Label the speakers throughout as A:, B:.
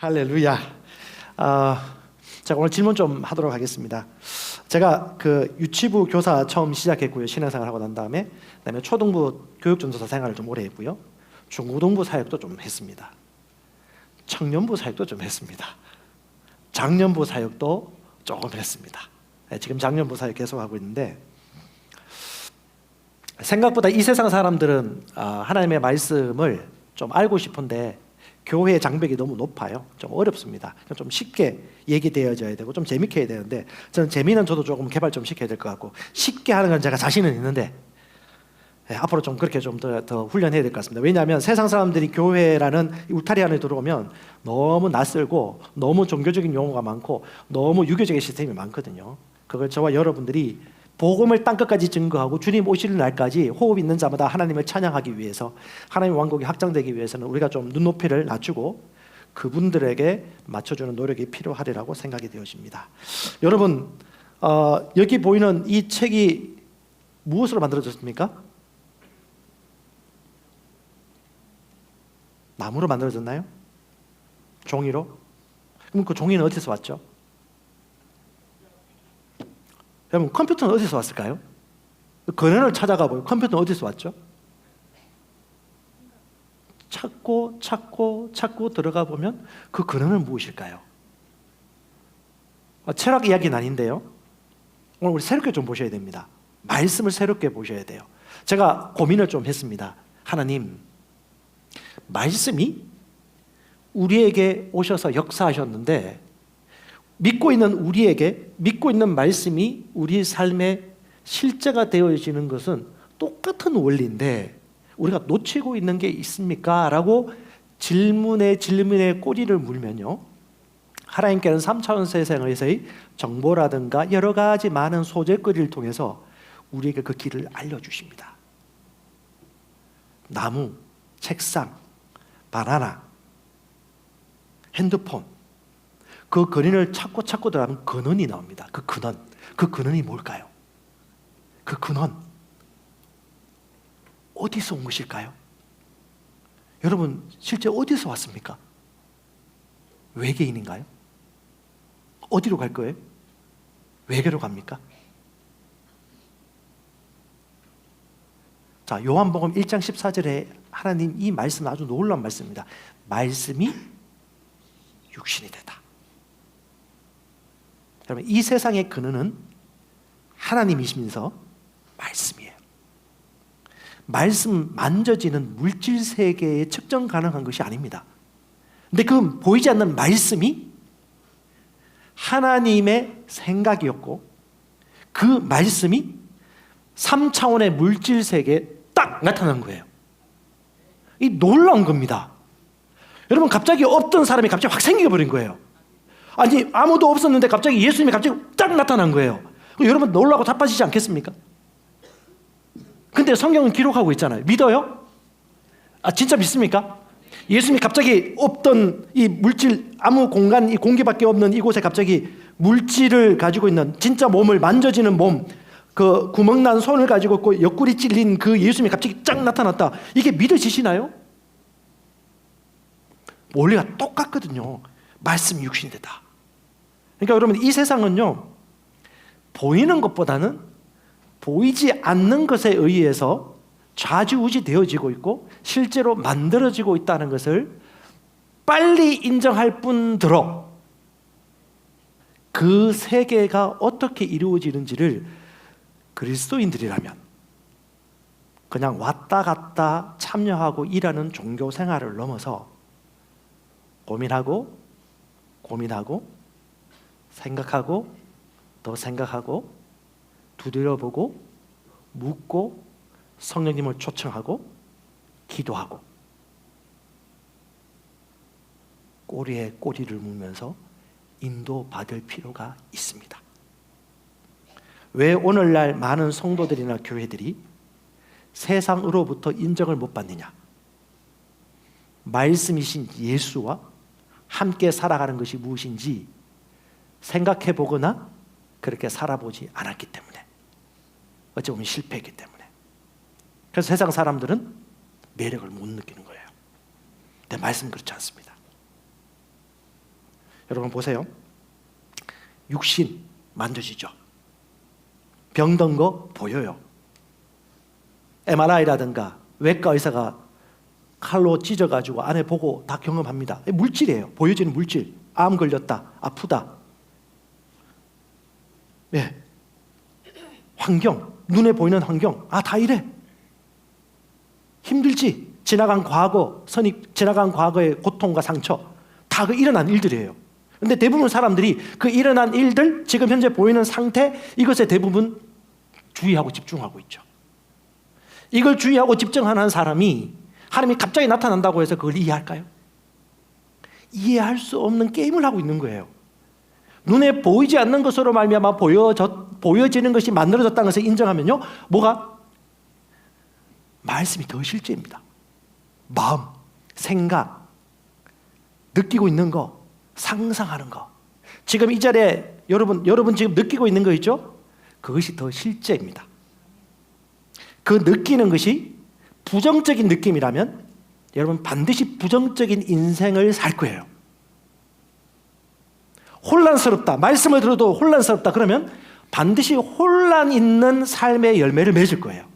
A: 할렐루야. 제가 오늘 질문 좀 하도록 하겠습니다. 제가 그 유치부 교사 처음 시작했고요. 신앙생활 하고 난 다음에 그다음에 초등부 교육전도사 생활을 좀 오래 했고요. 중고등부 사역도 좀 했습니다. 청년부 사역도 좀 했습니다. 장년부 사역도 조금 했습니다. 지금 장년부 사역 계속 하고 있는데, 생각보다 이 세상 사람들은 하나님의 말씀을 좀 알고 싶은데 교회의 장벽이 너무 높아요. 좀 어렵습니다. 좀 쉽게 얘기되어져야 되고 좀 재밌게 해야 되는데, 저는 재미는 저도 조금 개발 좀 시켜야 될 것 같고, 쉽게 하는 건 제가 자신은 있는데 앞으로 좀 그렇게 좀 더 훈련해야 될 것 같습니다. 왜냐하면 세상 사람들이 교회라는 울타리 안에 들어오면 너무 낯설고 너무 종교적인 용어가 많고 너무 유교적인 시스템이 많거든요. 그걸 저와 여러분들이 복음을 땅끝까지 증거하고 주님 오시는 날까지 호흡 있는 자마다 하나님을 찬양하기 위해서, 하나님의 왕국이 확장되기 위해서는 우리가 좀 눈높이를 낮추고 그분들에게 맞춰주는 노력이 필요하리라고 생각이 되어집니다. 여러분, 여기 보이는 이 책이 무엇으로 만들어졌습니까? 나무로 만들어졌나요? 종이로? 그럼 그 종이는 어디서 왔죠? 여러분, 컴퓨터는 어디서 왔을까요? 근원을 찾아가 보요. 컴퓨터는 어디서 왔죠? 찾고 들어가 보면 그 근원은 무엇일까요? 철학 이야기는 아닌데요. 오늘 우리 새롭게 좀 보셔야 됩니다. 말씀을 새롭게 보셔야 돼요. 제가 고민을 좀 했습니다. 하나님, 말씀이 우리에게 오셔서 역사하셨는데 믿고 있는 우리에게 믿고 있는 말씀이 우리 삶의 실제가 되어지는 것은 똑같은 원리인데 우리가 놓치고 있는 게 있습니까? 라고 질문에 꼬리를 물면요, 하나님께는 3차원 세상에서의 정보라든가 여러 가지 많은 소재거리를 통해서 우리에게 그 길을 알려주십니다. 나무, 책상, 바나나, 핸드폰, 그 근원을 찾고 들어가면 근원이 나옵니다. 그 근원이 뭘까요? 그 근원 어디서 온 것일까요? 여러분, 실제 어디서 왔습니까? 외계인인가요? 어디로 갈 거예요? 외계로 갑니까? 자, 요한복음 1장 14절에 하나님 이 말씀은 아주 놀라운 말씀입니다. 말씀이 육신이 되다. 여러분, 이 세상의 근원은 하나님이시면서 말씀이에요. 말씀 만져지는 물질 세계에 측정 가능한 것이 아닙니다. 근데 그 보이지 않는 말씀이 하나님의 생각이었고, 그 말씀이 3차원의 물질 세계에 딱 나타난 거예요. 이 놀라운 겁니다. 여러분, 갑자기 없던 사람이 갑자기 확 생겨버린 거예요. 아니, 아무도 없었는데 갑자기 예수님이 갑자기 딱 나타난 거예요. 여러분, 놀라고 자빠지지 않겠습니까? 근데 성경은 기록하고 있잖아요. 믿어요? 진짜 믿습니까? 예수님이 갑자기 없던 이 물질, 아무 공간, 이 공기밖에 없는 이곳에 갑자기 물질을 가지고 있는 진짜 몸을 만져지는 몸, 그 구멍난 손을 가지고 있고 옆구리 찔린 그 예수님이 갑자기 쫙 나타났다. 이게 믿어지시나요? 원리가 똑같거든요. 말씀이 육신이 되다. 그러니까 여러분, 이 세상은요, 보이는 것보다는 보이지 않는 것에 의해서 좌지우지 되어지고 있고 실제로 만들어지고 있다는 것을 빨리 인정할 뿐더러 그 세계가 어떻게 이루어지는지를 그리스도인들이라면 그냥 왔다 갔다 참여하고 일하는 종교 생활을 넘어서 고민하고 생각하고 더 생각하고 두드려보고 묻고 성령님을 초청하고 기도하고 꼬리에 꼬리를 물면서 인도받을 필요가 있습니다. 왜 오늘날 많은 성도들이나 교회들이 세상으로부터 인정을 못 받느냐? 말씀이신 예수와 함께 살아가는 것이 무엇인지 생각해 보거나 그렇게 살아보지 않았기 때문에, 어찌 보면 실패했기 때문에. 그래서 세상 사람들은 매력을 못 느끼는 거예요. 근데 말씀은 그렇지 않습니다. 여러분 보세요. 육신 만져지죠. 병든 거 보여요. MRI라든가 외과 의사가 칼로 찢어가지고 안에 보고 다 경험합니다. 물질이에요. 보여지는 물질. 암 걸렸다, 아프다. 네. 환경, 눈에 보이는 환경. 아, 다 이래. 힘들지. 지나간 과거의 고통과 상처. 다 그 일어난 일들이에요. 근데 대부분 사람들이 그 일어난 일들, 지금 현재 보이는 상태, 이것에 대부분 주의하고 집중하고 있죠. 이걸 주의하고 집중하는 사람이 하나님이 갑자기 나타난다고 해서 그걸 이해할까요? 이해할 수 없는 게임을 하고 있는 거예요. 눈에 보이지 않는 것으로 말미암아 보여지는 것이 만들어졌다는 것을 인정하면요, 뭐가? 말씀이 더 실제입니다. 마음, 생각, 느끼고 있는 거, 상상하는 거. 지금 이 자리에 여러분 지금 느끼고 있는 거 있죠? 그것이 더 실제입니다. 그 느끼는 것이 부정적인 느낌이라면 여러분 반드시 부정적인 인생을 살 거예요. 혼란스럽다. 말씀을 들어도 혼란스럽다. 그러면 반드시 혼란 있는 삶의 열매를 맺을 거예요.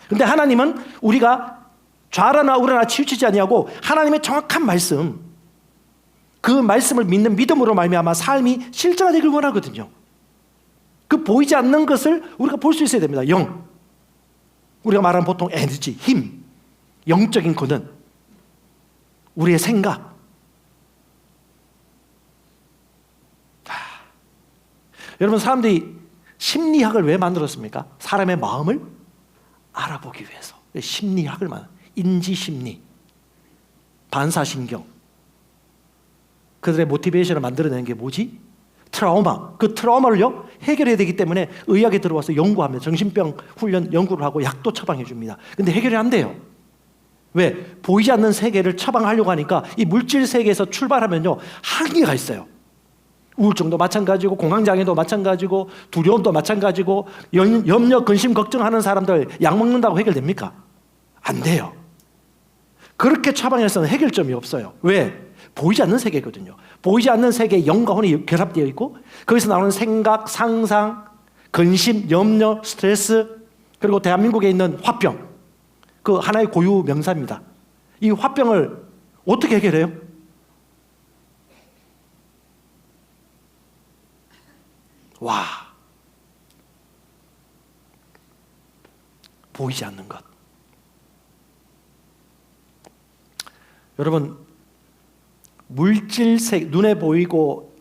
A: 그런데 하나님은 우리가 좌라나 우라나 치우치지 아니하고 하나님의 정확한 말씀, 그 말씀을 믿는 믿음으로 말미암아 삶이 실제화되길 원하거든요. 그 보이지 않는 것을 우리가 볼 수 있어야 됩니다. 영. 우리가 말하는 보통 에너지, 힘, 영적인 거는 우리의 생각. 여러분, 사람들이 심리학을 왜 만들었습니까? 사람의 마음을 알아보기 위해서. 심리학을 인지심리, 반사신경. 그들의 모티베이션을 만들어내는 게 뭐지? 트라우마. 그 트라우마를요 해결해야 되기 때문에 의학에 들어와서 연구하면 정신병 훈련 연구를 하고 약도 처방해 줍니다. 근데 해결이 안 돼요. 왜? 보이지 않는 세계를 처방하려고 하니까 이 물질 세계에서 출발하면요 한계가 있어요. 우울증도 마찬가지고 공황장애도 마찬가지고 두려움도 마찬가지고 염려, 근심, 걱정하는 사람들 약 먹는다고 해결됩니까? 안 돼요. 그렇게 처방해서는 해결점이 없어요. 왜? 보이지 않는 세계거든요. 보이지 않는 세계에 영과 혼이 결합되어 있고 거기서 나오는 생각, 상상, 근심, 염려, 스트레스, 그리고 대한민국에 있는 화병, 그 하나의 고유 명사입니다. 이 화병을 어떻게 해결해요? 와, 보이지 않는 것. 여러분, 물질색, 눈에 보이고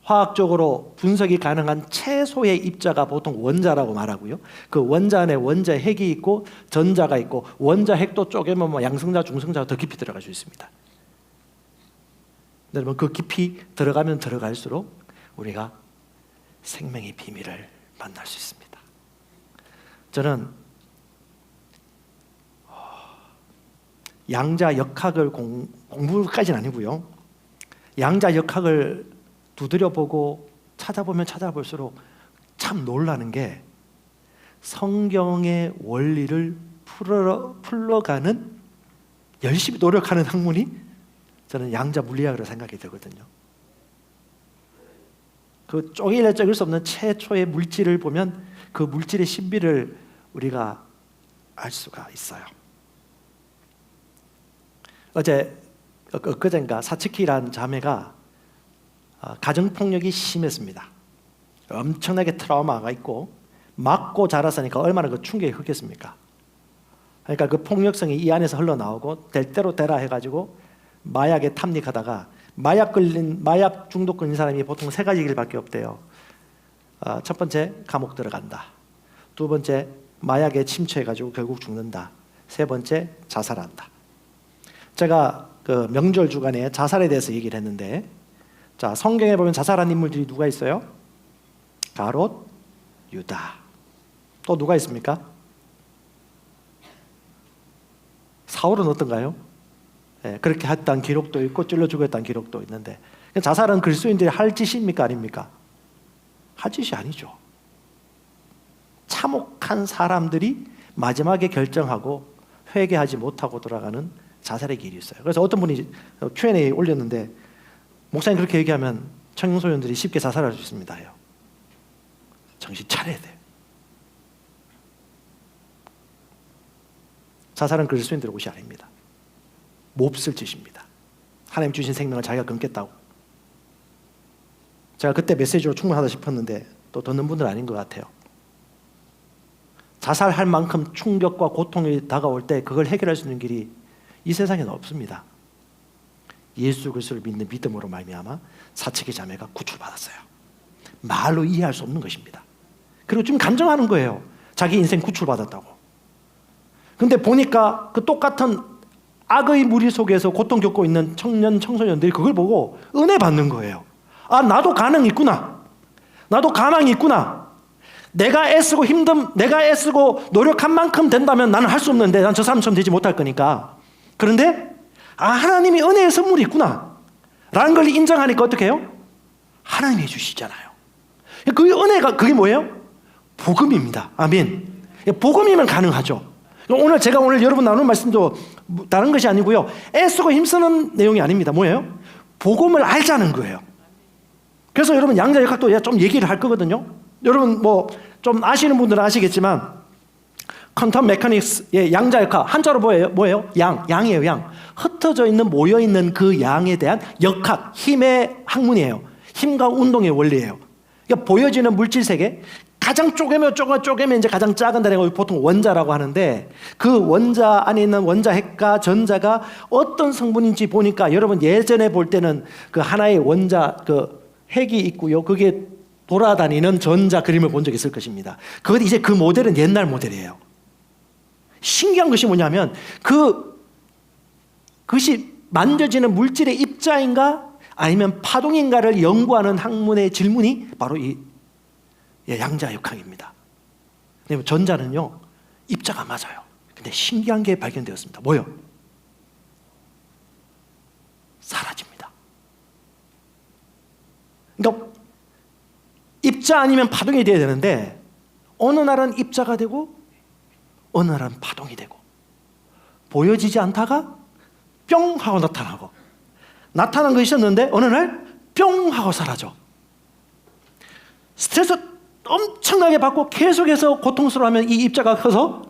A: 화학적으로 분석이 가능한 최소의 입자가 보통 원자라고 말하고요. 그 원자 안에 원자 핵이 있고 전자가 있고 원자 핵도 쪼개면 양성자, 중성자가 더 깊이 들어갈 수 있습니다. 여러분, 그 깊이 들어가면 들어갈수록 우리가 생명의 비밀을 만날 수 있습니다. 저는 양자 역학을 공부까지는 아니고요. 양자 역학을 두드려보고 찾아보면 찾아볼수록 참 놀라는 게 성경의 원리를 풀러가는 열심히 노력하는 학문이 저는 양자 물리학이라고 생각이 들거든요. 그 쪼개질 수 없는 최초의 물질을 보면 그 물질의 신비를 우리가 알 수가 있어요. 엊그젠가 사츠키라는 자매가 가정폭력이 심했습니다. 엄청나게 트라우마가 있고 맞고 자랐으니까 얼마나 그 충격이 컸겠습니까? 그러니까 그 폭력성이 이 안에서 흘러나오고 될 대로 되라 해가지고 마약에 탐닉하다가 마약 중독 걸린 사람이 보통 세 가지 길밖에 없대요. 첫 번째, 감옥 들어간다. 두 번째, 마약에 침투해가지고 결국 죽는다. 세 번째, 자살한다. 제가 그 명절 주간에 자살에 대해서 얘기를 했는데, 자, 성경에 보면 자살한 인물들이 누가 있어요? 가롯, 유다. 또 누가 있습니까? 사울은 어떤가요? 네, 그렇게 했던 기록도 있고 찔러 죽였다는 기록도 있는데, 자살은 그리스도인들이 할 짓입니까? 아닙니까? 할 짓이 아니죠. 참혹한 사람들이 마지막에 결정하고 회개하지 못하고 돌아가는 자살의 길이 있어요. 그래서 어떤 분이 Q&A 올렸는데 목사님 그렇게 얘기하면 청소년들이 쉽게 자살할 수 있습니다. 정신 차려야 돼요. 자살은 그리스도인들의 옷이 아닙니다. 몹쓸 짓입니다. 하나님 주신 생명을 자기가 끊겠다고. 제가 그때 메시지로 충분하다 싶었는데 또 듣는 분들 아닌 것 같아요. 자살할 만큼 충격과 고통이 다가올 때 그걸 해결할 수 있는 길이 이 세상에는 없습니다. 예수 그리스도를 믿는 믿음으로 말미암아 사측의 자매가 구출받았어요. 말로 이해할 수 없는 것입니다. 그리고 지금 감정하는 거예요. 자기 인생 구출받았다고. 근데 보니까 그 똑같은 악의 무리 속에서 고통 겪고 있는 청년, 청소년들이 그걸 보고 은혜 받는 거예요. 아, 나도 가능이 있구나. 나도 가망이 있구나. 내가 애쓰고 노력한 만큼 된다면 나는 할 수 없는데 난 저 사람처럼 되지 못할 거니까. 그런데 하나님이 은혜의 선물이 있구나 라는 걸 인정하니까 어떻게 해요? 하나님이 해주시잖아요. 그 은혜가 그게 뭐예요? 복음입니다. 아멘. 복음이면 가능하죠. 오늘 제가 여러분 나누는 말씀도 다른 것이 아니고요, 애쓰고 힘쓰는 내용이 아닙니다. 뭐예요? 복음을 알자는 거예요. 그래서 여러분 양자역학도 좀 얘기를 할 거거든요. 여러분 좀 아시는 분들은 아시겠지만 퀀텀 메카닉스의 양자역학, 한자로 뭐예요? 양이에요. 양. 흩어져 있는, 모여 있는 그 양에 대한 역학, 힘의 학문이에요. 힘과 운동의 원리예요. 그러니까 보여지는 물질 세계, 가장 쪼개면 이제 가장 작은 단위가 보통 원자라고 하는데, 그 원자 안에 있는 원자핵과 전자가 어떤 성분인지 보니까 여러분 예전에 볼 때는 그 하나의 원자 그 핵이 있고요, 그게 돌아다니는 전자 그림을 본 적이 있을 것입니다. 그것 이제 그 모델은 옛날 모델이에요. 신기한 것이 뭐냐면 그것이 만져지는 물질의 입자인가 아니면 파동인가를 연구하는 학문의 질문이 바로 이 양자역학입니다. 왜냐하면 전자는요 입자가 맞아요. 근데 신기한 게 발견되었습니다. 뭐요? 사라집니다. 그러니까 입자 아니면 파동이 돼야 되는데 어느 날은 입자가 되고 어느 날은 파동이 되고, 보여지지 않다가 뿅 하고 나타나고, 나타난 거 있었는데 어느 날 뿅 하고 사라져. 스트레스 엄청나게 받고 계속해서 고통스러워하면 이 입자가 커서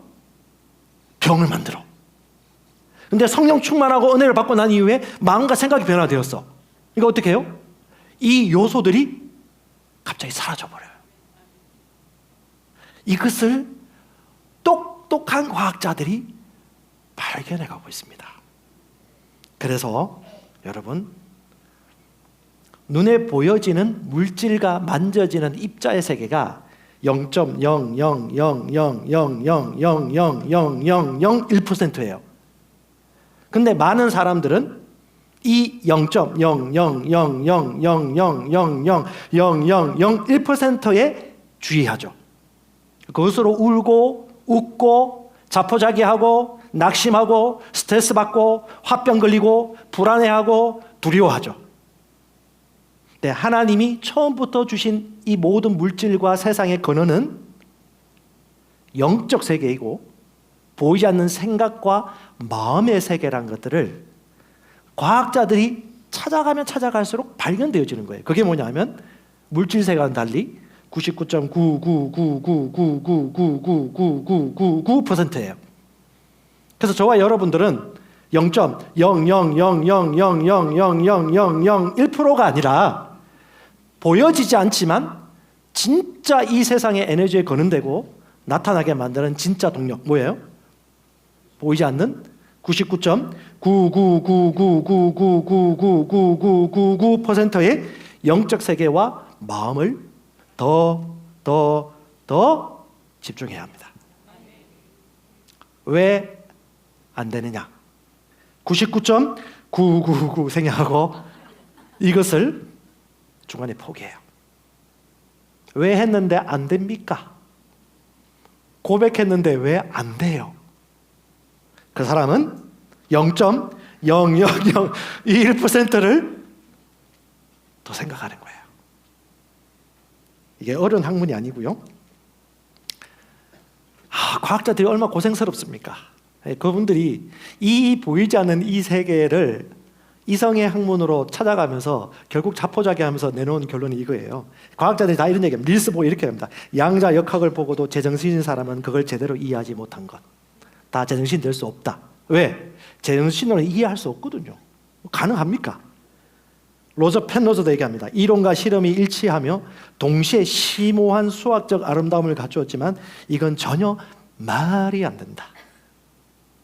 A: 병을 만들어. 근데 성령 충만하고 은혜를 받고 난 이후에 마음과 생각이 변화되었어. 이거 어떻게 해요? 이 요소들이 갑자기 사라져버려요. 이것을 똑똑한 과학자들이 발견해가고 있습니다. 그래서 여러분, 눈에 보여지는 물질과 만져지는 입자의 세계가 0.00000000001%예요. 근데 많은 사람들은 이 0.00000000001%에 주의하죠. 그것으로 울고 웃고 자포자기하고 낙심하고 스트레스 받고 화병 걸리고 불안해하고 두려워하죠. 네, 하나님이 처음부터 주신 이 모든 물질과 세상의 근원은 영적 세계이고 보이지 않는 생각과 마음의 세계란 것들을 과학자들이 찾아가면 찾아갈수록 발견되어지는 거예요. 그게 뭐냐면 물질 세계와는 달리 99.9999999999999%예요. 그래서 저와 여러분들은 0.00000000001%가 아니라 보여지지 않지만 진짜 이 세상의 에너지에 거는되고 나타나게 만드는 진짜 동력, 뭐예요? 보이지 않는 99.9999999999999%의 영적 세계와 마음을 더 집중해야 합니다. 왜 안 되느냐? 99.999 생각하고 이것을 중간에 포기해요. 왜 했는데 안 됩니까? 고백했는데 왜 안 돼요? 그 사람은 0.0001%를 더 생각하는 거예요. 이게 어려운 학문이 아니고요. 과학자들이 얼마나 고생스럽습니까? 그분들이 이 보이지 않는 이 세계를 이성의 학문으로 찾아가면서 결국 자포자기하면서 내놓은 결론이 이거예요. 과학자들이 다 이런 얘기합니다. 릴스 보고 이렇게 합니다. 양자 역학을 보고도 제정신인 사람은 그걸 제대로 이해하지 못한 것. 다 제정신 될 수 없다. 왜? 제정신으로 이해할 수 없거든요. 가능합니까? 로저 펜로저도 얘기합니다. 이론과 실험이 일치하며 동시에 심오한 수학적 아름다움을 갖추었지만 이건 전혀 말이 안 된다.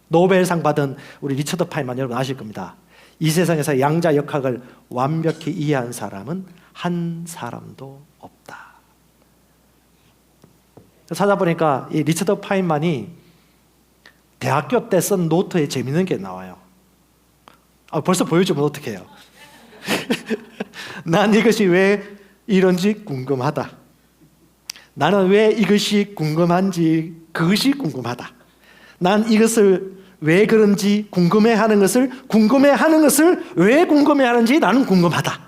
A: 노벨상 받은 우리 리처드 파인만 여러분 아실 겁니다. 이 세상에서 양자 역학을 완벽히 이해한 사람은 한 사람도 없다. 찾아보니까 이 리처드 파인만이 대학교 때 쓴 노트에 재밌는 게 나와요. 벌써 보여주면 어떡해요? 난 이것이 왜 이런지 궁금하다. 나는 왜 이것이 궁금한지 그것이 궁금하다. 난 이것을 왜 그런지 궁금해하는 것을 왜 궁금해하는지 나는 궁금하다.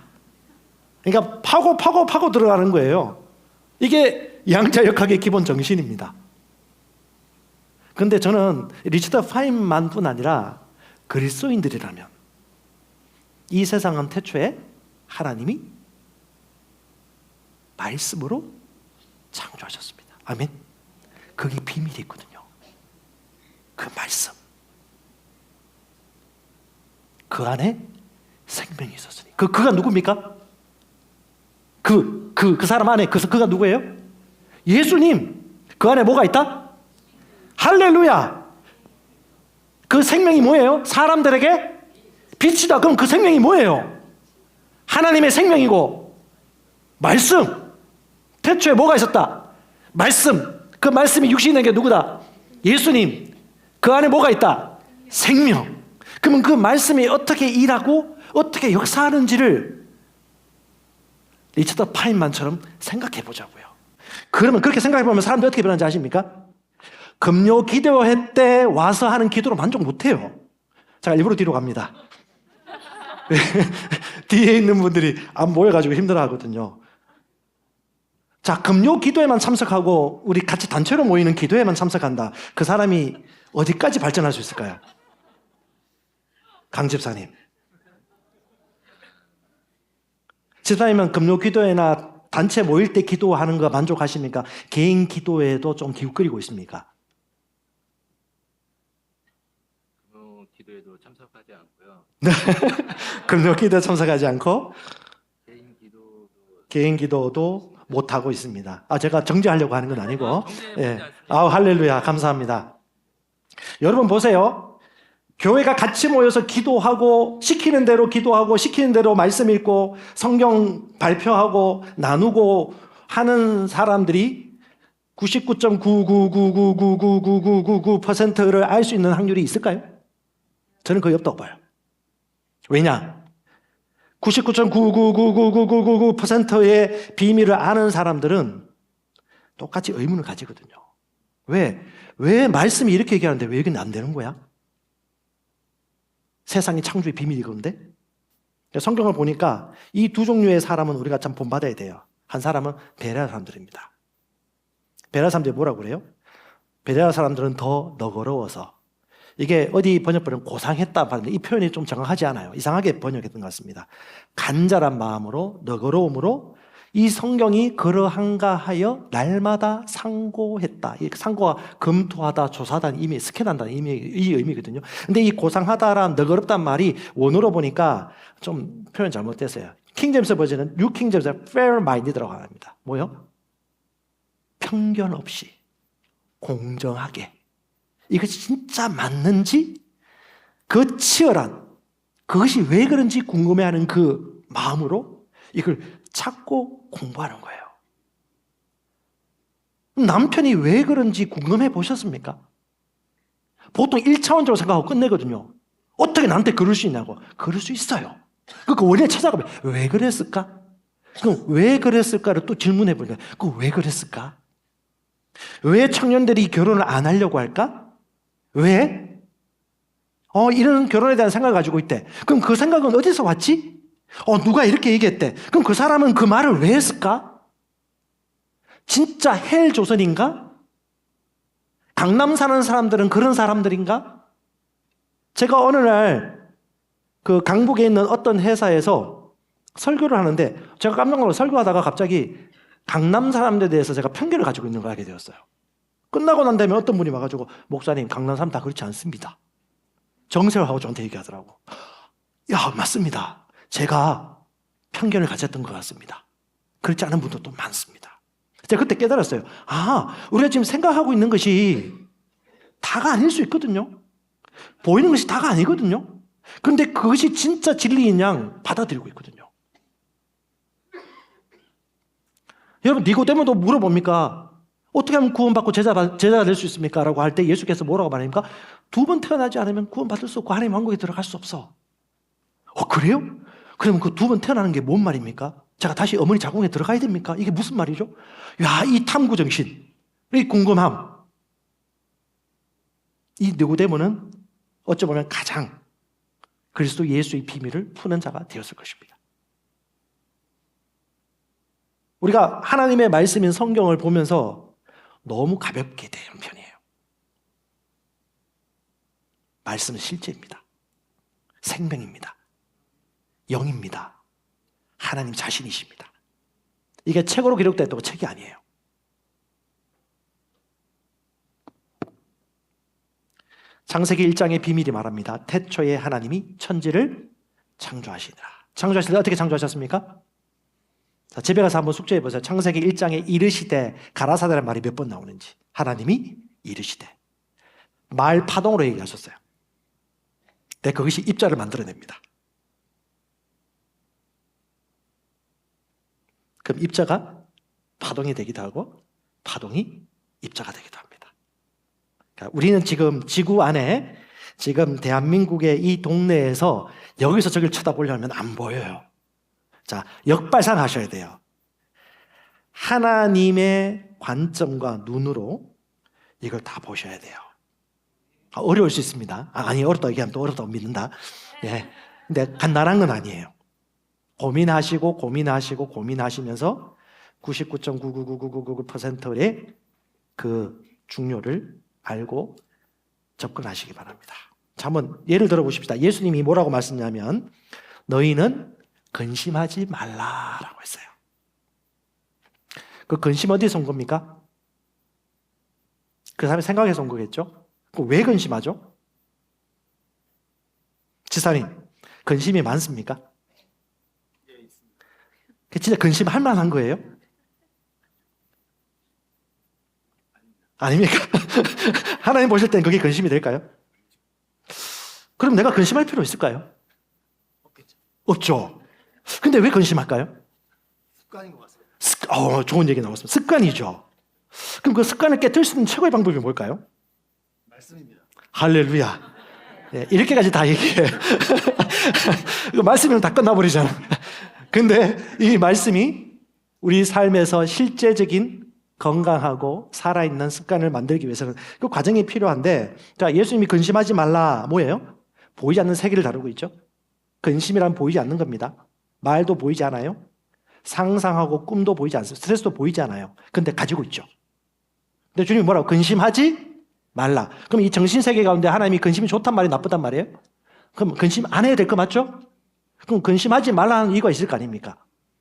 A: 그러니까 파고 들어가는 거예요. 이게 양자역학의 기본 정신입니다. 그런데 저는 리처드 파인만뿐 아니라 그리스도인들이라면 이 세상은 태초에 하나님이 말씀으로 창조하셨습니다. 아멘. 거기 비밀이 있거든요. 그 말씀. 그 안에 생명이 있었으니. 그가 누굽니까? 그 사람 안에 그가 누구예요? 예수님. 그 안에 뭐가 있다? 할렐루야. 그 생명이 뭐예요? 사람들에게 빛이다. 그럼 그 생명이 뭐예요? 하나님의 생명이고 말씀. 태초에 뭐가 있었다? 말씀. 그 말씀이 육신이 된 게 누구다? 예수님. 그 안에 뭐가 있다? 생명. 그러면 그 말씀이 어떻게 일하고 어떻게 역사하는지를 리처드 파인만처럼 생각해 보자고요. 그러면 그렇게 생각해 보면 사람들이 어떻게 변하는지 아십니까? 금요 기도회 때 와서 하는 기도로 만족 못해요. 제가 일부러 뒤로 갑니다. 뒤에 있는 분들이 안 모여가지고 힘들어하거든요. 자, 금요 기도회만 참석하고 우리 같이 단체로 모이는 기도회만 참석한다. 그 사람이 어디까지 발전할 수 있을까요? 강 집사님. 집사님은 금요 기도회나 단체 모일 때 기도하는 거 만족하십니까? 개인 기도회도 좀 기웃거리고 있습니까?
B: 금요 기도회도 참석하지 않고요.
A: 금요 기도에 참석하지 않고
B: 개인 기도도
A: 못 하고 있습니다. 제가 정죄하려고 하는 건 아니고. 예.
B: 않습니다.
A: 할렐루야. 감사합니다. 여러분 보세요. 교회가 같이 모여서 기도하고 시키는 대로 기도하고 시키는 대로 말씀 읽고 성경 발표하고 나누고 하는 사람들이 99.999999999%를 알 수 있는 확률이 있을까요? 저는 거의 없다고 봐요. 왜냐? 99.9999999%의 비밀을 아는 사람들은 똑같이 의문을 가지거든요. 왜 말씀이 이렇게 얘기하는데 왜 여기는 안 되는 거야? 세상이 창조의 비밀이 그런데? 성경을 보니까 이 두 종류의 사람은 우리가 참 본받아야 돼요. 한 사람은 베레아 사람들입니다. 베레아 사람들이 뭐라고 그래요? 베레아 사람들은 더 너그러워서, 이게 어디 번역본은 고상했다 봤는데 이 표현이 좀 정확하지 않아요. 이상하게 번역했던 것 같습니다. 간절한 마음으로 너그러움으로 이 성경이 그러한가 하여 날마다 상고했다. 이 상고가 검토하다, 조사하다는 의미, 스캔한다는 이 의미거든요. 근데 이 고상하다란 너그럽단 말이 원어로 보니까 좀 표현 잘못됐어요. 킹제임스 버전은 뉴 킹제임스 fair minded라고 합니다. 뭐요? 편견 없이 공정하게. 이것이 진짜 맞는지 그 치열한, 그것이 왜 그런지 궁금해하는 그 마음으로 이걸 찾고 공부하는 거예요. 남편이 왜 그런지 궁금해 보셨습니까? 보통 1차원적으로 생각하고 끝내거든요. 어떻게 나한테 그럴 수 있냐고. 그럴 수 있어요. 그러니까 원래 찾아가면 왜 그랬을까? 그럼 왜 그랬을까를 또 질문해 보니까 그 왜 그랬을까? 왜 청년들이 결혼을 안 하려고 할까? 왜? 이런 결혼에 대한 생각을 가지고 있대. 그럼 그 생각은 어디서 왔지? 누가 이렇게 얘기했대. 그럼 그 사람은 그 말을 왜 했을까? 진짜 헬 조선인가? 강남 사는 사람들은 그런 사람들인가? 제가 어느 날 그 강북에 있는 어떤 회사에서 설교를 하는데 제가 깜짝 놀라서 설교하다가 갑자기 강남 사람들에 대해서 제가 편견을 가지고 있는 걸 알게 되었어요. 끝나고 난 다음에 어떤 분이 와가지고 목사님 강남 사람 다 그렇지 않습니다. 정색을 하고 저한테 얘기하더라고. 야, 맞습니다. 제가 편견을 가졌던 것 같습니다. 그렇지 않은 분도 많습니다. 제가 그때 깨달았어요. 우리가 지금 생각하고 있는 것이 다가 아닐 수 있거든요. 보이는 것이 다가 아니거든요. 그런데 그것이 진짜 진리인 양 받아들이고 있거든요. 여러분, 니고데모도 물어봅니까? 어떻게 하면 구원받고 제자가 될 수 있습니까? 라고 할 때 예수께서 뭐라고 말합니까? 2번 태어나지 않으면 구원받을 수 없고 하나님 왕국에 들어갈 수 없어. 그래요? 그러면 그 2번 태어나는 게 뭔 말입니까? 제가 다시 어머니 자궁에 들어가야 됩니까? 이게 무슨 말이죠? 야, 이 탐구정신, 이 궁금함. 이 니고데모는 어찌 보면 가장 그리스도 예수의 비밀을 푸는 자가 되었을 것입니다. 우리가 하나님의 말씀인 성경을 보면서 너무 가볍게 대하는 편이에요. 말씀은 실제입니다. 생명입니다. 영입니다. 하나님 자신이십니다. 이게 책으로 기록됐다고 책이 아니에요. 창세기 1장의 비밀이 말합니다. 태초에 하나님이 천지를 창조하시니라. 창조하실 때 어떻게 창조하셨습니까? 자, 집에 가서 한번 숙제해 보세요. 창세기 1장에 이르시되, 가라사대라는 말이 몇 번 나오는지. 하나님이 이르시되. 말 파동으로 얘기하셨어요. 근데 그것이 입자를 만들어냅니다. 그럼 입자가 파동이 되기도 하고 파동이 입자가 되기도 합니다. 그러니까 우리는 지금 지구 안에 지금 대한민국의 이 동네에서 여기서 저길 쳐다보려면 안 보여요. 자, 역발상하셔야 돼요. 하나님의 관점과 눈으로 이걸 다 보셔야 돼요. 어려울 수 있습니다. 아니, 어렵다고 얘기하면 또 어렵다고 믿는다. 예. 근데 간단한 건 아니에요. 고민하시고 고민하시고 고민하시면서 99.99999%의 그 중요를 알고 접근하시기 바랍니다. 자, 한번 예를 들어 보십시다. 예수님이 뭐라고 말씀하냐면 너희는 근심하지 말라라고 했어요. 그 근심 어디서 온 겁니까? 그 사람이 생각해서 온 거겠죠? 왜 근심하죠? 지사님, 근심이 많습니까? 진짜 근심할 만한 거예요? 아닙니까? 하나님 보실 땐 그게 근심이 될까요? 그럼 내가 근심할 필요 있을까요? 없죠. 근데 왜 근심할까요?
C: 습관인 것 같습니다.
A: 좋은 얘기 나왔습니다. 습관이죠. 그럼 그 습관을 깨뜨릴 수 있는 최고의 방법이 뭘까요?
C: 말씀입니다.
A: 할렐루야. 예, 이렇게까지 다 얘기해. 이거 말씀이면 다 끝나버리잖아. 근데 이 말씀이 우리 삶에서 실제적인 건강하고 살아있는 습관을 만들기 위해서는 그 과정이 필요한데, 자, 예수님이 근심하지 말라 뭐예요? 보이지 않는 세계를 다루고 있죠. 근심이란 보이지 않는 겁니다. 말도 보이지 않아요. 상상하고 꿈도 보이지 않습니다. 스트레스도 보이지 않아요. 근데 가지고 있죠. 근데 주님이 뭐라고? 근심하지 말라. 그럼 이 정신세계 가운데 하나님이 근심이 좋단 말이에요? 나쁘단 말이에요? 그럼 근심 안 해야 될 거 맞죠? 그럼 근심하지 말라는 이유가 있을 거 아닙니까?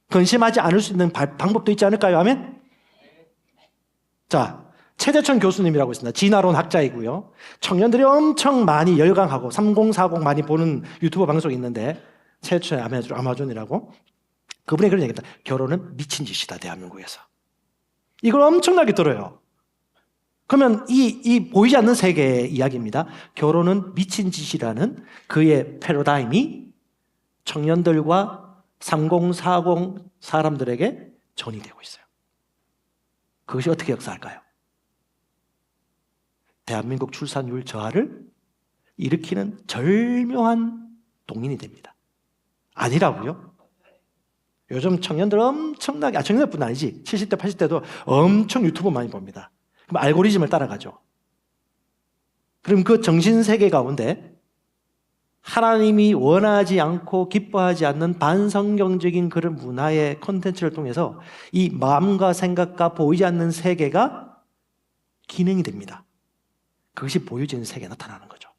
A: 근심하지 않을 수 있는 방법도 있지 않을까요? 아멘? 자, 최재천 교수님이라고 있습니다. 진화론 학자이고요. 청년들이 엄청 많이 열광하고 3040 많이 보는 유튜브 방송이 있는데, 최재천 아마존이라고. 그분이 그런 얘기했다. 결혼은 미친 짓이다, 대한민국에서. 이걸 엄청나게 들어요. 그러면 이 보이지 않는 세계의 이야기입니다. 결혼은 미친 짓이라는 그의 패러다임이 청년들과 3040 사람들에게 전이되고 있어요. 그것이 어떻게 역사할까요? 대한민국 출산율 저하를 일으키는 절묘한 동인이 됩니다. 아니라고요? 요즘 청년들 엄청나게, 청년들뿐 아니지, 70대, 80대도 엄청 유튜브 많이 봅니다. 그럼 알고리즘을 따라가죠. 그럼 그 정신세계 가운데 하나님이 원하지 않고 기뻐하지 않는 반성경적인 그런 문화의 콘텐츠를 통해서 이 마음과 생각과 보이지 않는 세계가 기능이 됩니다. 그것이 보여지는 세계에 나타나는 거죠.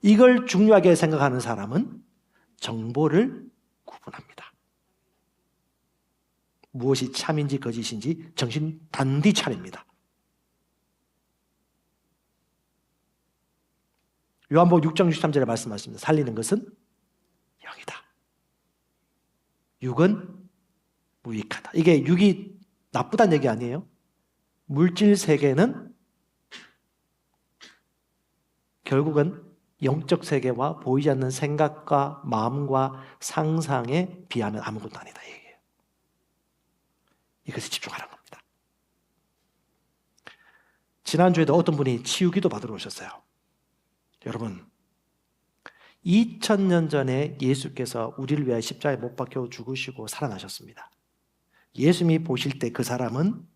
A: 이걸 중요하게 생각하는 사람은 정보를 구분합니다. 무엇이 참인지 거짓인지 정신 단디 차립니다. 요한복음 6장 63절에 말씀하십니다. 살리는 것은 영이다. 육은 무익하다. 이게 육이 나쁘다는 얘기 아니에요. 물질 세계는 결국은 영적 세계와 보이지 않는 생각과 마음과 상상에 비하면 아무것도 아니다. 얘기해요. 이것에 집중하라는 겁니다. 지난주에도 어떤 분이 치유기도 받으러 오셨어요. 여러분, 2000년 전에 예수께서 우리를 위하여 십자가에 못 박혀 죽으시고 살아나셨습니다. 예수님이 보실 때 그 사람은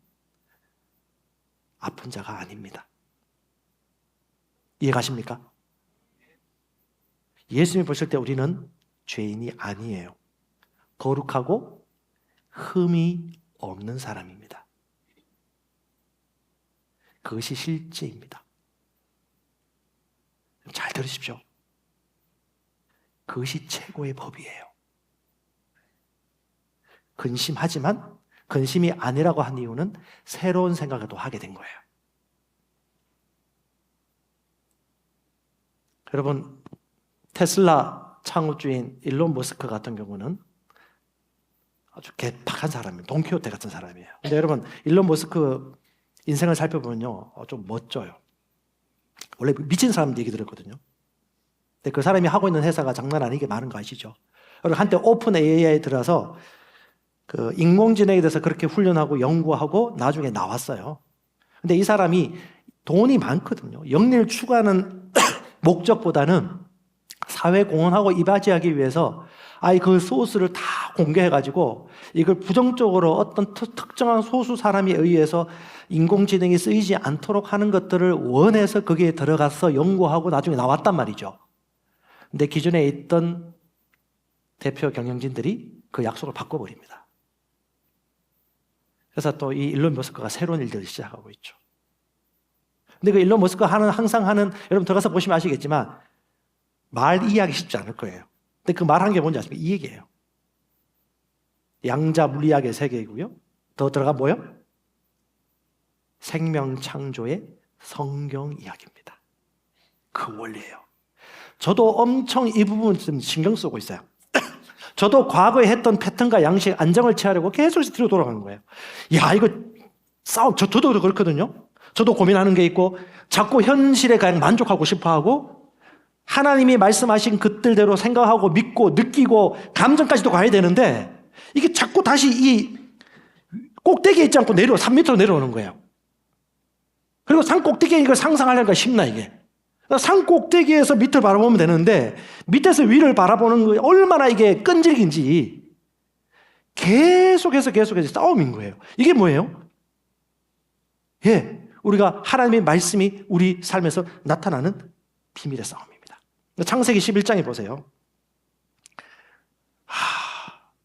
A: 아픈 자가 아닙니다. 이해가십니까? 예수님이 보실 때 우리는 죄인이 아니에요. 거룩하고 흠이 없는 사람입니다. 그것이 실제입니다. 잘 들으십시오. 그것이 최고의 법이에요. 근심하지만 근심이 아니라고 한 이유는 새로운 생각을 또 하게 된 거예요. 여러분, 테슬라 창업주인 일론 머스크 같은 경우는 아주 개팍한 사람이에요. 돈키호테 같은 사람이에요. 근데 여러분, 일론 머스크 인생을 살펴보면요, 좀 멋져요. 원래 미친 사람들 얘기 들었거든요. 근데 그 사람이 하고 있는 회사가 장난 아니게 많은 거 아시죠? 그리고 한때 오픈 AI에 들어서 그 인공지능에 대해서 그렇게 훈련하고 연구하고 나중에 나왔어요. 근데 이 사람이 돈이 많거든요. 영리를 추구하는 목적보다는 사회 공헌하고 이바지하기 위해서 아예 그 소스를 다 공개해가지고 이걸 부정적으로 어떤 특정한 소수 사람에 의해서 인공지능이 쓰이지 않도록 하는 것들을 원해서 거기에 들어가서 연구하고 나중에 나왔단 말이죠. 근데 기존에 있던 대표 경영진들이 그 약속을 바꿔버립니다. 그래서 또 이 일론 머스크가 새로운 일들을 시작하고 있죠. 근데 그 일론 머스크가 항상 하는, 여러분 들어가서 보시면 아시겠지만 말 이해하기 쉽지 않을 거예요. 근데 그 말한 게 뭔지 아십니까? 이 얘기예요. 양자 물리학의 세계이고요. 더 들어가 뭐요? 생명 창조의 성경 이야기입니다. 그 원리예요. 저도 엄청 이 부분 좀 신경 쓰고 있어요. 저도 과거에 했던 패턴과 양식, 안정을 취하려고 계속 뒤로 돌아가는 거예요. 야, 이거 싸움, 저도 그렇거든요. 저도 고민하는 게 있고, 자꾸 현실에 그냥 만족하고 싶어 하고, 하나님이 말씀하신 그들대로 생각하고, 믿고, 느끼고, 감정까지도 가야 되는데, 이게 자꾸 다시 이 꼭대기에 있지 않고 산 밑으로 내려오는 거예요. 그리고 산 꼭대기에 이걸 상상하려니까 쉽나, 이게. 산 꼭대기에서 밑을 바라보면 되는데 밑에서 위를 바라보는 게 얼마나 이게 끈질긴지 계속해서 싸움인 거예요. 이게 뭐예요? 우리가 하나님의 말씀이 우리 삶에서 나타나는 비밀의 싸움입니다. 창세기 11장에 보세요.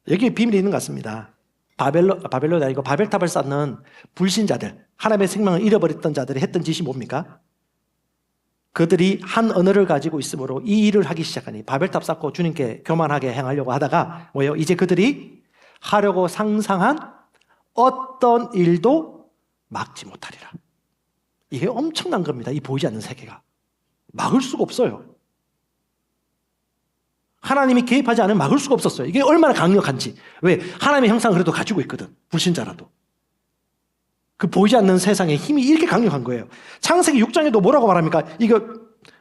A: 여기에 비밀이 있는 것 같습니다. 바벨론이 아니고 바벨탑을 쌓는 불신자들, 하나님의 생명을 잃어버렸던 자들이 했던 짓이 뭡니까? 그들이 한 언어를 가지고 있으므로 이 일을 하기 시작하니 바벨탑 쌓고 주님께 교만하게 행하려고 하다가 뭐예요? 이제 그들이 하려고 상상한 어떤 일도 막지 못하리라. 이게 엄청난 겁니다. 이 보이지 않는 세계가. 막을 수가 없어요. 하나님이 개입하지 않으면 막을 수가 없었어요. 이게 얼마나 강력한지. 왜? 하나님의 형상을 그래도 가지고 있거든. 불신자라도. 그 보이지 않는 세상에 힘이 이렇게 강력한 거예요. 창세기 6장에도 뭐라고 말합니까? 이거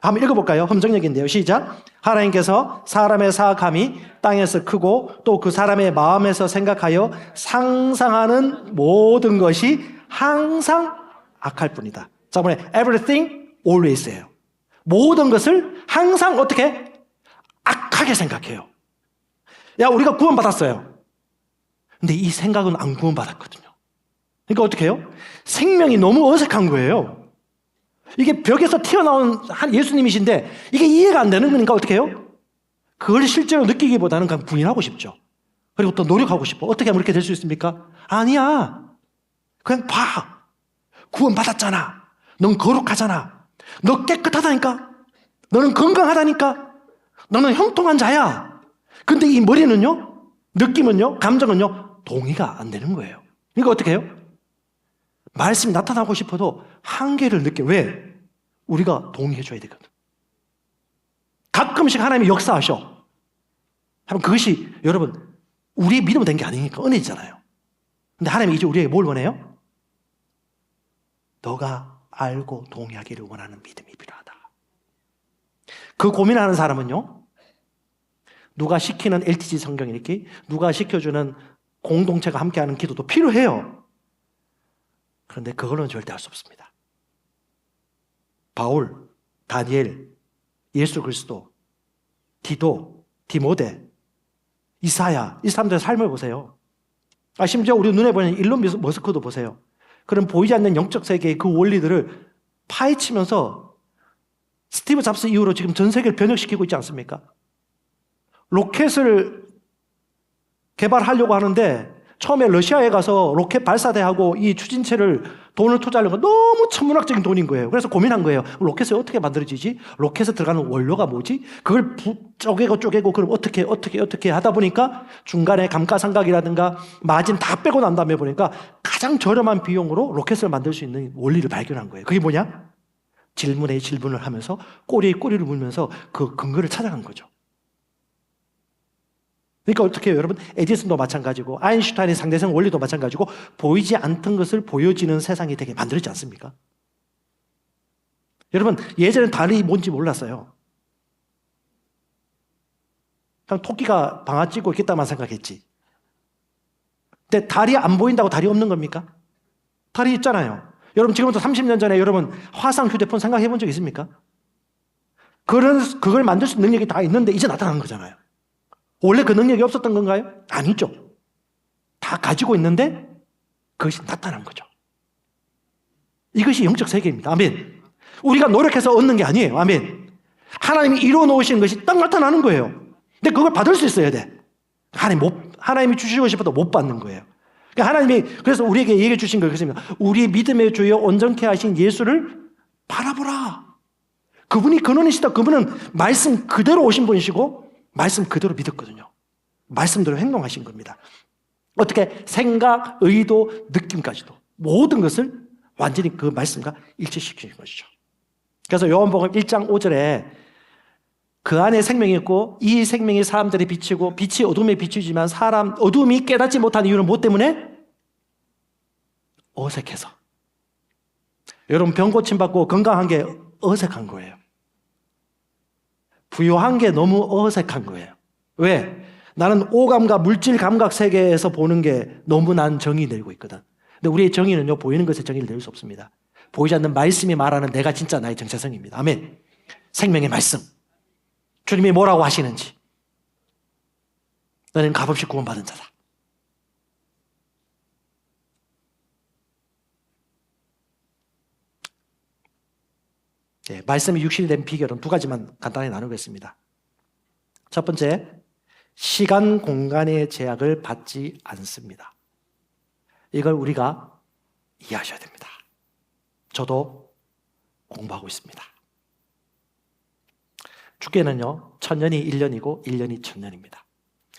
A: 한번 읽어볼까요? 함정역인데요. 시작. 하나님께서 사람의 사악함이 땅에서 크고 또 그 사람의 마음에서 생각하여 상상하는 모든 것이 항상 악할 뿐이다. 자, 이번에 everything always예요. 모든 것을 항상 어떻게? 악하게 생각해요. 야, 우리가 구원받았어요. 근데 이 생각은 안 구원받았거든요. 그러니까 어떻게 해요? 생명이 너무 어색한 거예요. 이게 벽에서 튀어나온 한 예수님이신데 이게 이해가 안 되는 거니까 어떻게 해요? 그걸 실제로 느끼기보다는 그냥 부인하고 싶죠. 그리고 또 노력하고 싶어. 어떻게 하면 이렇게 될 수 있습니까? 아니야. 그냥 봐. 구원받았잖아. 넌 거룩하잖아. 너 깨끗하다니까. 너는 건강하다니까. 너는 형통한 자야. 근데 이 머리는요, 느낌은요, 감정은요, 동의가 안 되는 거예요. 그러니까 어떻게 해요? 말씀이 나타나고 싶어도 한계를 느껴. 왜? 우리가 동의해줘야 되거든. 가끔씩 하나님이 역사하셔. 하면 그것이 여러분 우리의 믿음은 된 게 아니니까 은혜잖아요. 근데 하나님이 이제 우리에게 뭘 원해요? 너가 알고 동의하기를 원하는 믿음이 필요하다. 그 고민하는 사람은요, 누가 시키는 LTG 성경 읽기, 누가 시켜주는 공동체가 함께하는 기도도 필요해요. 그런데 그걸로는 절대 할 수 없습니다. 바울, 다니엘, 예수 그리스도, 디도, 디모데, 이사야, 이 사람들의 삶을 보세요. 심지어 우리 눈에 보이는 일론 머스크도 보세요. 그런 보이지 않는 영적 세계의 그 원리들을 파헤치면서 스티브 잡스 이후로 지금 전 세계를 변혁시키고 있지 않습니까? 로켓을 개발하려고 하는데 처음에 러시아에 가서 로켓 발사대하고 이 추진체를 돈을 투자하려고 너무 천문학적인 돈인 거예요. 그래서 고민한 거예요. 로켓이 어떻게 만들어지지? 로켓에 들어가는 원료가 뭐지? 그걸 쪼개고 그럼 어떻게 하다 보니까 중간에 감가상각이라든가 마진 다 빼고 난 다음에 보니까 가장 저렴한 비용으로 로켓을 만들 수 있는 원리를 발견한 거예요. 그게 뭐냐? 질문에 질문을 하면서 꼬리에 꼬리를 물면서 그 근거를 찾아간 거죠. 그러니까 어떻게 해요, 여러분? 에디슨도 마찬가지고 아인슈타인의 상대성 원리도 마찬가지고 보이지 않던 것을 보여지는 세상이 되게 만들어지지 않습니까? 여러분, 예전엔 달이 뭔지 몰랐어요. 그냥 토끼가 방아 찌고 있겠다만 생각했지. 근데 달이 안 보인다고 달이 없는 겁니까? 달이 있잖아요. 여러분, 지금부터 30년 전에 여러분 화상 휴대폰 생각해 본 적 있습니까? 그걸 만들 수 있는 능력이 다 있는데 이제 나타난 거잖아요. 원래 그 능력이 없었던 건가요? 아니죠. 다 가지고 있는데 그것이 나타난 거죠. 이것이 영적 세계입니다. 아멘. 우리가 노력해서 얻는 게 아니에요. 아멘. 하나님이 이루어 놓으신 것이 딱 나타나는 거예요. 근데 그걸 받을 수 있어야 돼. 하나님이 주시고 싶어도 못 받는 거예요. 그러니까 하나님이 그래서 우리에게 얘기해 주신 거 그렇습니다. 우리 믿음의 주여 온전케 하신 예수를 바라보라. 그분이 근원이시다. 그분은 말씀 그대로 오신 분이시고 말씀 그대로 믿었거든요. 말씀대로 행동하신 겁니다. 어떻게 생각, 의도, 느낌까지도 모든 것을 완전히 그 말씀과 일치시키는 것이죠. 그래서 요한복음 1장 5절에 그 안에 생명이 있고 이 생명이 사람들이 비치고 빛이 어둠에 비추지만 어둠이 깨닫지 못한 이유는 무엇 때문에? 어색해서. 여러분 병 고침 받고 건강한 게 어색한 거예요. 부유한 게 너무 어색한 거예요. 왜? 나는 오감과 물질 감각 세계에서 보는 게 너무 난 정의 내리고 있거든. 근데 우리의 정의는요, 보이는 것에 정의를 내릴 수 없습니다. 보이지 않는 말씀이 말하는 내가 진짜 나의 정체성입니다. 아멘. 생명의 말씀. 주님이 뭐라고 하시는지. 너는 값없이 구원받은 자다. 네, 말씀이 육신이 된 비결은 두 가지만 간단히 나누겠습니다. 첫 번째, 시간, 공간의 제약을 받지 않습니다. 이걸 우리가 이해하셔야 됩니다. 저도 공부하고 있습니다. 주께는요, 1000년이 1년이고 1년이 1000년입니다.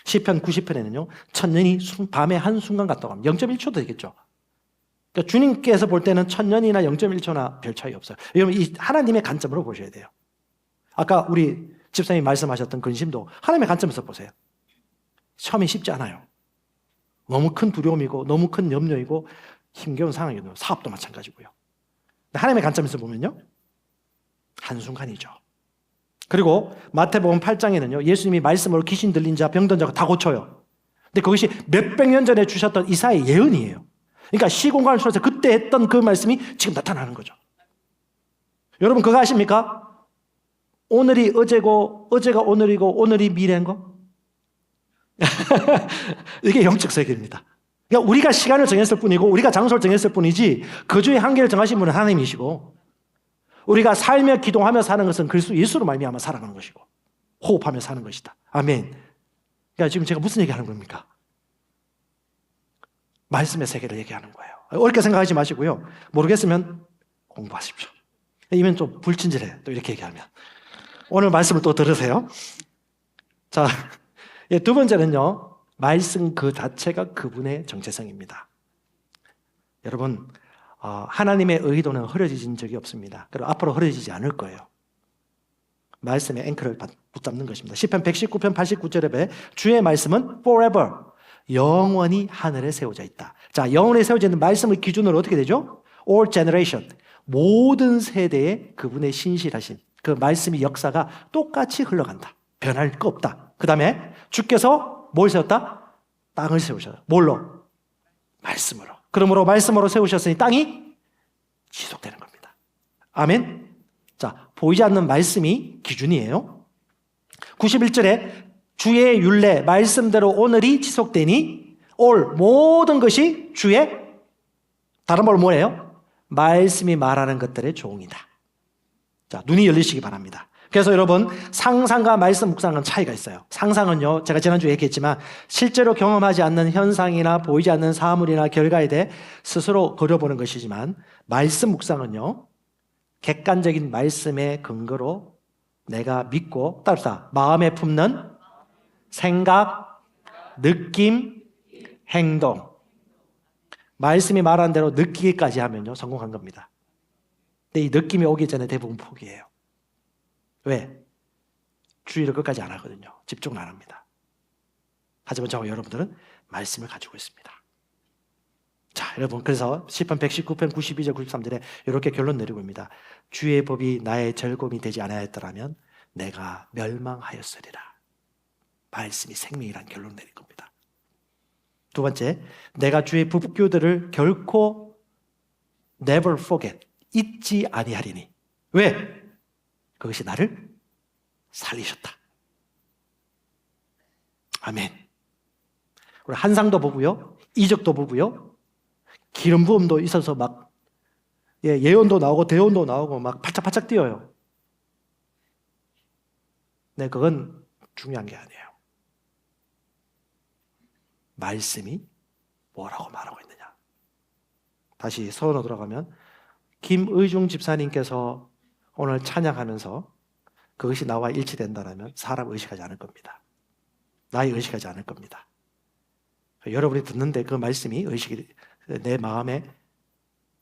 A: 시편 90편에는요, 1000년이 밤의 한순간 같다고 합니다. 0.1초도 되겠죠. 그러니까 주님께서 볼 때는 1000년이나 0.1초나 별 차이 없어요. 여러분, 이 하나님의 관점으로 보셔야 돼요. 아까 우리 집사님이 말씀하셨던 근심도 하나님의 관점에서 보세요. 처음이 쉽지 않아요. 너무 큰 두려움이고 너무 큰 염려이고 힘겨운 상황이고 사업도 마찬가지고요. 하나님의 관점에서 보면요, 한순간이죠. 그리고 마태복음 8장에는요, 예수님이 말씀으로 귀신 들린 자, 병든 자가 다 고쳐요. 근데 그것이 몇백 년 전에 주셨던 이사야의 예언이에요. 그러니까 시공간을 초월해서 그때 했던 그 말씀이 지금 나타나는 거죠. 여러분 그거 아십니까? 오늘이 어제고 어제가 오늘이고 오늘이 미래인 거? 이게 영적 세계입니다. 그러니까 우리가 시간을 정했을 뿐이고 우리가 장소를 정했을 뿐이지 거주의 한계를 정하신 분은 하나님이시고 우리가 살며 기도하며 사는 것은 그리스도 예수로 말미암아 살아가는 것이고 호흡하며 사는 것이다. 아멘. 그러니까 지금 제가 무슨 얘기하는 겁니까? 말씀의 세계를 얘기하는 거예요. 어렵게 생각하지 마시고요. 모르겠으면 공부하십시오. 이면 좀 불친절해. 또 이렇게 얘기하면. 오늘 말씀을 또 들으세요. 자, 두 번째는요. 말씀 그 자체가 그분의 정체성입니다. 여러분, 하나님의 의도는 흐려진 적이 없습니다. 그리고 앞으로 흐려지지 않을 거예요. 말씀에 앵커를 붙잡는 것입니다. 시편 119편 89절에 주의 말씀은 forever, 영원히 하늘에 세워져 있다. 자, 영원히 세워져 있는 말씀을 기준으로 어떻게 되죠? All generation, 모든 세대에 그분의 신실하신 그 말씀의 역사가 똑같이 흘러간다. 변할 거 없다. 그 다음에 주께서 뭘 세웠다? 땅을 세우셨다. 뭘로? 말씀으로. 그러므로 말씀으로 세우셨으니 땅이 지속되는 겁니다. 아멘. 자, 보이지 않는 말씀이 기준이에요. 91절에 주의 율례 말씀대로 오늘이 지속되니 올 모든 것이 주의, 다른 말로 뭐예요? 말씀이 말하는 것들의 종이다. 자, 눈이 열리시기 바랍니다. 그래서 여러분, 상상과 말씀 묵상은 차이가 있어요. 상상은요, 제가 지난주에 얘기했지만 실제로 경험하지 않는 현상이나 보이지 않는 사물이나 결과에 대해 스스로 그려보는 것이지만, 말씀 묵상은요, 객관적인 말씀의 근거로 내가 믿고, 따르다 마음에 품는 생각, 느낌, 행동, 말씀이 말하는 대로 느끼기까지 하면요, 성공한 겁니다. 근데 이 느낌이 오기 전에 대부분 포기해요. 왜? 주의를 끝까지 안 하거든요. 집중을 안 합니다. 하지만 저와 여러분들은 말씀을 가지고 있습니다. 자, 여러분, 그래서 시편 119편 92절 93절에 이렇게 결론 내리고 있습니다. 주의 법이 나의 즐거움이 되지 않았더라면 내가 멸망하였으리라. 말씀이 생명이란 결론 내린 겁니다. 두 번째, 내가 주의 법규들을 결코 never forget, 잊지 아니하리니. 왜? 그것이 나를 살리셨다. 아멘. 우리 한상도 보고요, 이적도 보고요, 기름 부음도 있어서 막 예언도 나오고 대언도 나오고 막 팔짝팔짝 뛰어요. 네, 그건 중요한 게 아니에요. 말씀이 뭐라고 말하고 있느냐. 다시 서론으로 돌아가면 김의중 집사님께서 오늘 찬양하면서 그것이 나와 일치된다면 사람 의식하지 않을 겁니다. 나의 의식하지 않을 겁니다. 여러분이 듣는데 그 말씀이 의식이 내 마음에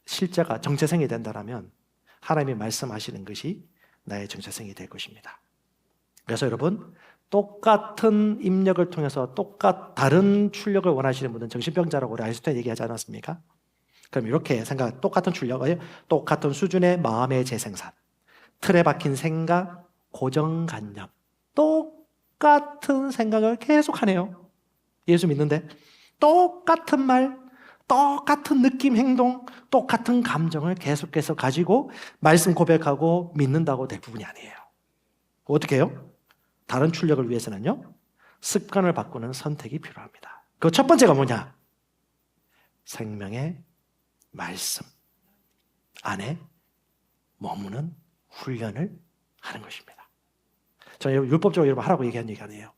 A: 실제가 정체성이 된다면 하나님이 말씀하시는 것이 나의 정체성이 될 것입니다. 그래서 여러분, 똑같은 입력을 통해서 다른 출력을 원하시는 분은 정신병자라고 우리 아리스토텔 얘기하지 않았습니까? 그럼 이렇게 생각, 똑같은 출력을 똑같은 수준의 마음의 재생산, 틀에 박힌 생각, 고정관념, 똑같은 생각을 계속하네요. 예수 믿는데 똑같은 말, 똑같은 느낌, 행동, 똑같은 감정을 계속해서 가지고 말씀 고백하고 믿는다고 될 부분이 아니에요. 어떻게 해요? 다른 출력을 위해서는요, 습관을 바꾸는 선택이 필요합니다. 그 첫 번째가 뭐냐? 생명의 말씀 안에 머무는 훈련을 하는 것입니다. 저는 율법적으로 여러분 하라고 얘기한 얘기 아니에요.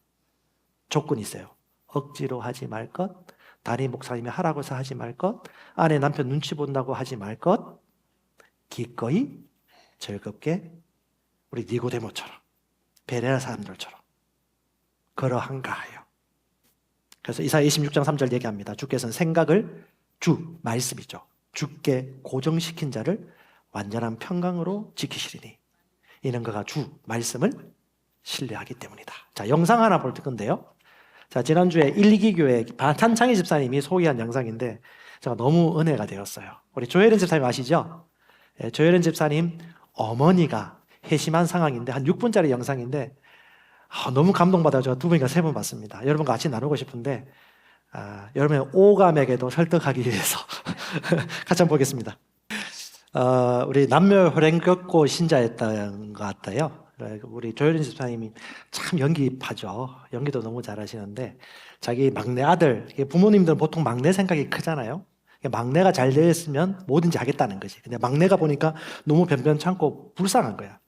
A: 조건이 있어요. 억지로 하지 말 것, 담임 목사님이 하라고 해서 하지 말 것, 아내 남편 눈치 본다고 하지 말 것, 기꺼이 즐겁게 우리 니고데모처럼, 베레아 사람들처럼 그러한가 하여. 그래서 이사야 26장 3절 얘기합니다. 주께서는 생각을, 주 말씀이죠, 주께 고정시킨 자를 완전한 평강으로 지키시리니 이는 그가 주 말씀을 신뢰하기 때문이다. 자, 영상 하나 볼 건데요. 자, 지난주에 1, 2기 교회 한창희 집사님이 소개한 영상인데 제가 너무 은혜가 되었어요. 우리 조혜련 집사님 아시죠? 조혜련 집사님 어머니가 회심한 상황인데 한 6분짜리 영상인데 너무 감동받아 제가 2번인가 3번 봤습니다. 여러분과 같이 나누고 싶은데 여러분의 오감에게도 설득하기 위해서 같이 한번 보겠습니다. 우리 남묘혈행교고 신자였던 것 같아요. 우리 조혜린 집사님이 참 연기파죠. 연기도 너무 잘하시는데 자기 막내 아들, 부모님들은 보통 막내 생각이 크잖아요. 막내가 잘 되었으면 뭐든지 하겠다는 거지. 근데 막내가 보니까 너무 변변찮고 불쌍한 거야.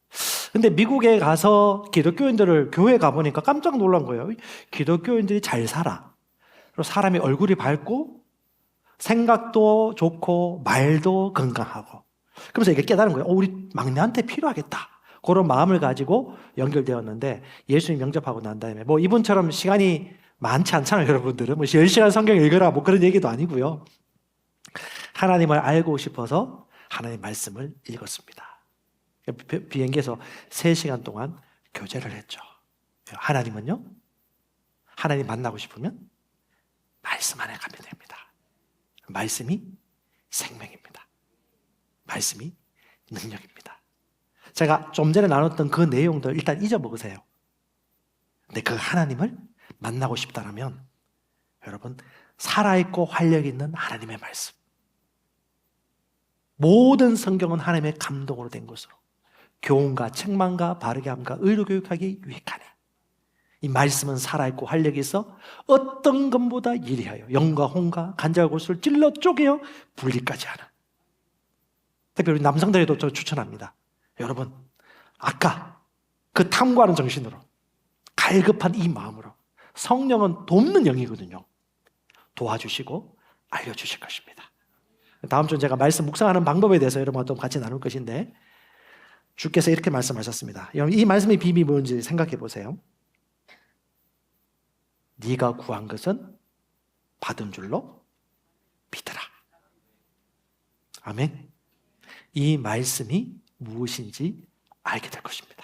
A: 근데 미국에 가서 기독교인들을 교회 가보니까 깜짝 놀란 거예요. 기독교인들이 잘 살아. 그리고 사람이 얼굴이 밝고 생각도 좋고 말도 건강하고. 그러면서 이게 깨달은 거예요. 우리 막내한테 필요하겠다. 그런 마음을 가지고 연결되었는데 예수님 영접하고 난 다음에 뭐 이분처럼 시간이 많지 않잖아요. 여러분들은 뭐 10시간 성경 읽으라 뭐 그런 얘기도 아니고요. 하나님을 알고 싶어서 하나님의 말씀을 읽었습니다. 비행기에서 3시간 동안 교제를 했죠. 하나님은요, 하나님 만나고 싶으면 말씀 안에 가면 됩니다. 말씀이 생명입니다. 말씀이 능력입니다. 제가 좀 전에 나눴던 그 내용들 일단 잊어먹으세요. 근데 그 하나님을 만나고 싶다면 여러분, 살아있고 활력 있는 하나님의 말씀, 모든 성경은 하나님의 감동으로 된 것으로 교훈과 책망과 바르게 함과 의로 교육하기 유익하네. 이 말씀은 살아있고 활력이 있어 어떤 것보다 예리하여 영과 혼과 간절과 골수를 찔러 쪼개어 분리까지 하는. 특별히 남성들에도 저 추천합니다. 여러분, 아까 그 탐구하는 정신으로 갈급한 이 마음으로, 성령은 돕는 영이거든요. 도와주시고 알려주실 것입니다. 다음 주는 제가 말씀 묵상하는 방법에 대해서 여러분과 또 같이 나눌 것인데, 주께서 이렇게 말씀하셨습니다. 여러분, 이 말씀의 비밀이 뭔지 생각해 보세요. 네가 구한 것은 받은 줄로 믿으라. 아멘. 이 말씀이 무엇인지 알게 될 것입니다.